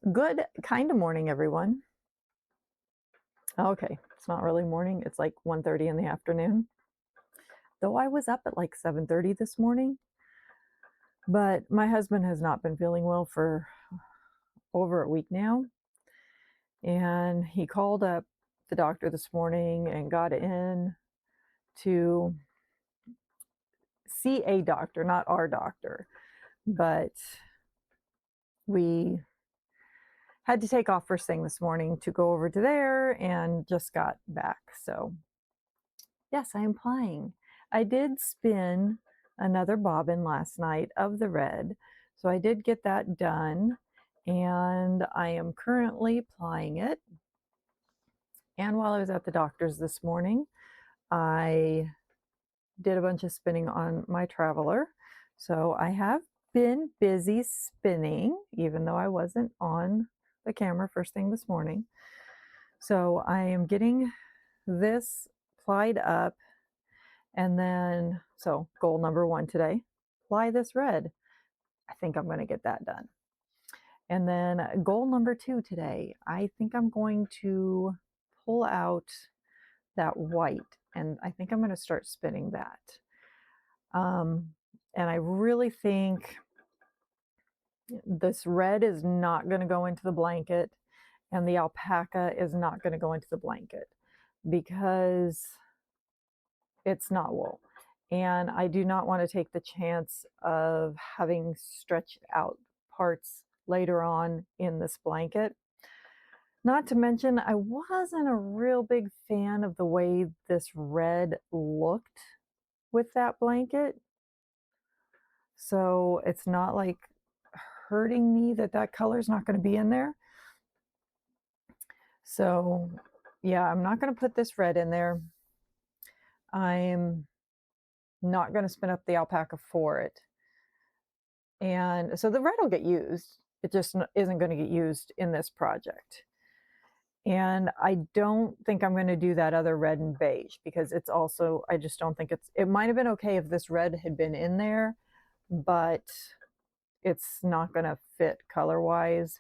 Good kind of morning, everyone. Okay, it's not really morning. It's like 1:30 in the afternoon. Though I was up at like 7:30 this morning, but my husband has not been feeling well for over a week now, and he called up the doctor this morning and got in to see a doctor, not our doctor, but we had to take off first thing this morning to go over to there and just got back. So yes, I am playing. I did spin another bobbin last night of the red, so I did get that done, and I am currently plying it. And while I was at the doctor's this morning, I did a bunch of spinning on my traveler. So I have been busy spinning, even though I wasn't on the camera first thing this morning. So I am getting this plied up. And then, so goal number one today, ply this red. I think I'm going to get that done. And then goal number two today, I think I'm going to pull out that white, and I think I'm going to start spinning that. And I really think this red is not going to go into the blanket, and the alpaca is not going to go into the blanket because it's not wool. And I do not want to take the chance of having stretched out parts later on in this blanket. Not to mention, I wasn't a real big fan of the way this red looked with that blanket. So it's not like hurting me that that color is not going to be in there. So yeah, I'm not going to put this red in there. I'm not going to spin up the alpaca for it. And so the red will get used. It just isn't going to get used in this project. And I don't think I'm going to do that other red and beige because it's also, I just don't think it might have been okay if this red had been in there, but it's not going to fit color wise.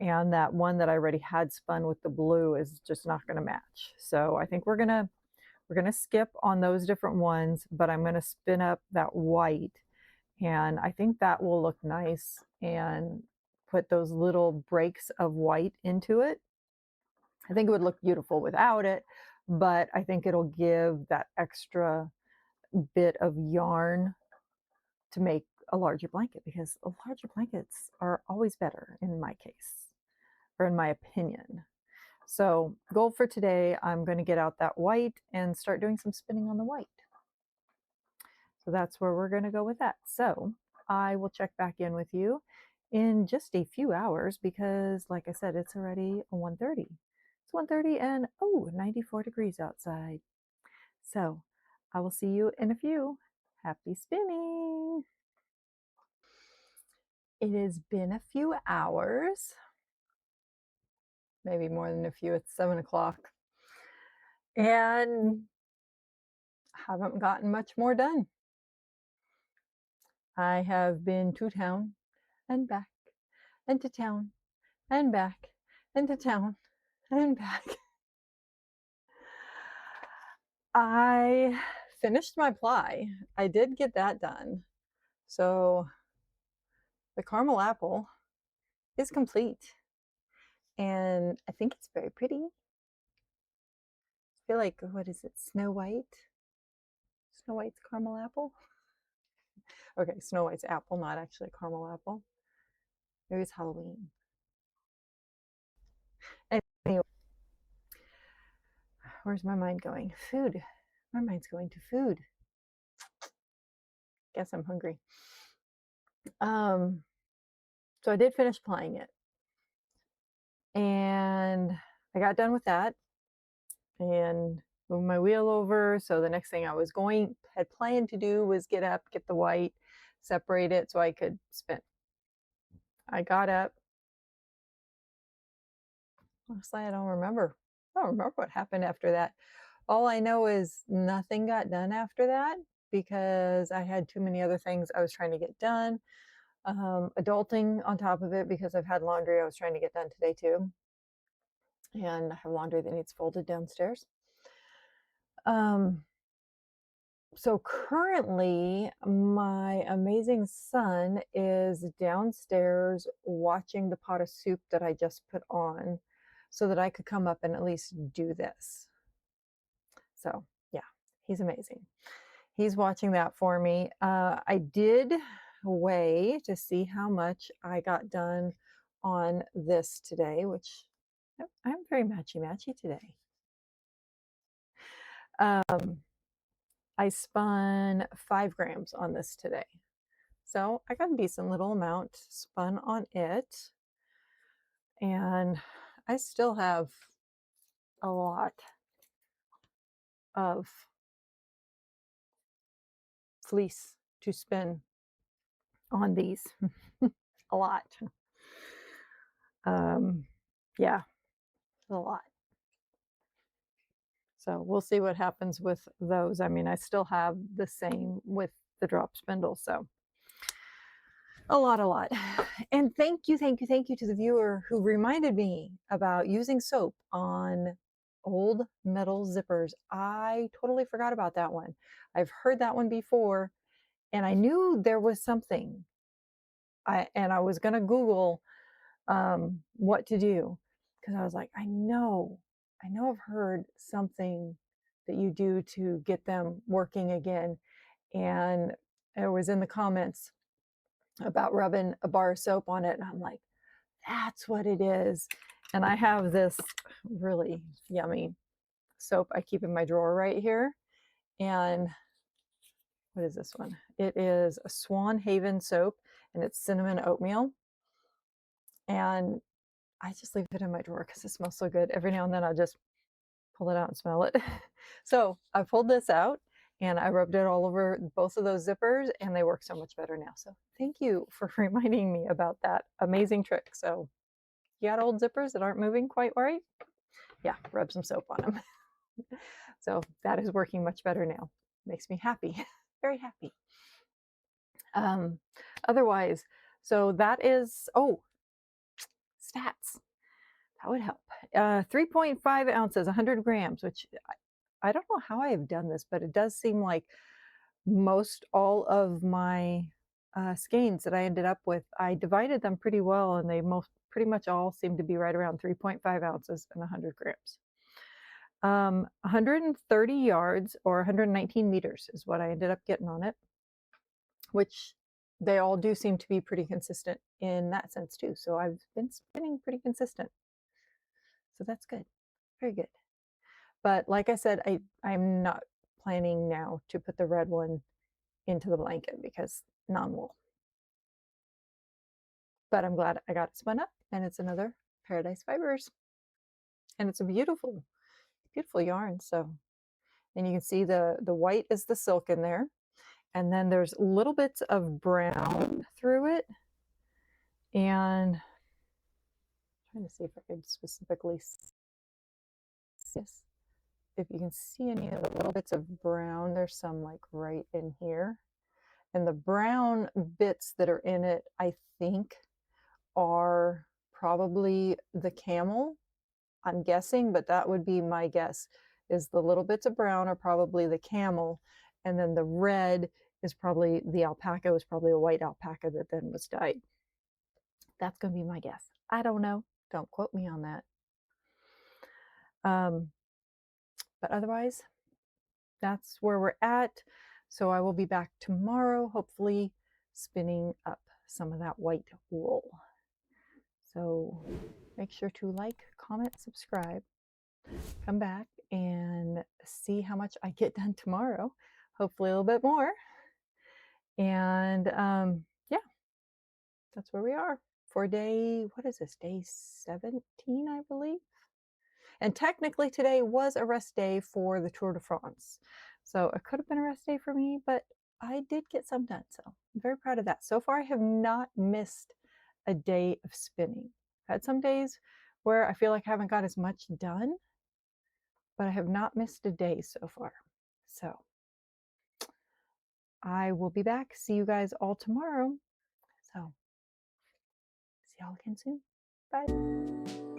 And that one that I already had spun with the blue is just not going to match. So I think we're going to skip on those different ones, but I'm going to spin up that white, and I think that will look nice and put those little breaks of white into it. I think it would look beautiful without it, but I think it'll give that extra bit of yarn to make a larger blanket, because larger blankets are always better in my case, or in my opinion. So goal for today, I'm going to get out that white and start doing some spinning on the white. So that's where we're going to go with that. So I will check back in with you in just a few hours because, like I said, it's already 1:30. It's 1:30 and 94 degrees outside. So I will see you in a few. Happy spinning. It has been a few hours, maybe more than a few. It's 7 o'clock. And haven't gotten much more done. I have been to town and back, and to town and back, and to town and back. I finished my ply. I did get that done. So the caramel apple is complete. And I think it's very pretty. I feel like, what is it, Snow White? Snow White's caramel apple? Okay, Snow White's apple, not actually a caramel apple. Maybe it's Halloween. Anyway, where's my mind going? Food. My mind's going to food. Guess I'm hungry. So I did finish plying it. And I got done with that and moved my wheel over. So the next thing I had planned to do was get up, get the white, separate it so I could spin. I got up. Honestly, I don't remember. I don't remember what happened after that. All I know is nothing got done after that because I had too many other things I was trying to get done. adulting on top of it because I've had laundry I was trying to get done today too. And I have laundry that needs folded downstairs. So currently, my amazing son is downstairs watching the pot of soup that I just put on so that I could come up and at least do this. So, yeah, he's amazing. He's watching that for me. I did weigh to see how much I got done on this today, which I'm very matchy-matchy today. I spun 5 grams on this today. So I got a decent little amount spun on it. And I still have a lot of fleece to spin on these. A lot. Yeah, a lot. So we'll see what happens with those. I mean, I still have the same with the drop spindle. So a lot. And thank you to the viewer who reminded me about using soap on old metal zippers. I totally forgot about that one. I've heard that one before, and I knew there was something. I was going to Google what to do because I was like, I know I've heard something that you do to get them working again. And it was in the comments about rubbing a bar of soap on it. And I'm like, that's what it is. And I have this really yummy soap I keep in my drawer right here. And what is this one? It is a Swan Haven soap, and it's cinnamon oatmeal. And I just leave it in my drawer because it smells so good. Every now and then I'll just pull it out and smell it. So I pulled this out and I rubbed it all over both of those zippers, and they work so much better now. So thank you for reminding me about that amazing trick. So you got old zippers that aren't moving quite right? Yeah, rub some soap on them. So that is working much better now. Makes me happy, very happy. Otherwise, so that is, oh, stats. That would help. 3.5 ounces, 100 grams, which I don't know how I have done this, but it does seem like most all of my skeins that I ended up with, I divided them pretty well, and they pretty much all seem to be right around 3.5 ounces and 100 grams. 130 yards or 119 meters is what I ended up getting on it, which they all do seem to be pretty consistent in that sense too. So I've been spinning pretty consistent. So that's good. Very good. But like I said, I'm not planning now to put the red one into the blanket because non-wool. But I'm glad I got it spun up, and it's another Paradise Fibers. And it's a beautiful, beautiful yarn. So, and you can see the white is the silk in there. And then there's little bits of brown through it. And I'm trying to see if I could specifically see this. If you can see any of the little bits of brown, there's some like right in here. And the brown bits that are in it, I think, are probably the camel. I'm guessing, but that would be my guess, is the little bits of brown are probably the camel. And then the red is probably the alpaca, was probably a white alpaca that then was dyed. That's going to be my guess. I don't know. Don't quote me on that. But otherwise, that's where we're at. So I will be back tomorrow, hopefully spinning up some of that white wool. So make sure to like, comment, subscribe, come back and see how much I get done tomorrow. Hopefully a little bit more. And yeah, that's where we are for day, what is this, day 17, I believe. And technically today was a rest day for the Tour de France. So it could have been a rest day for me, but I did get some done. So I'm very proud of that. So far, I have not missed a day of spinning. I've had some days where I feel like I haven't got as much done, but I have not missed a day so far. So I will be back. See you guys all tomorrow. So, see y'all again soon. Bye.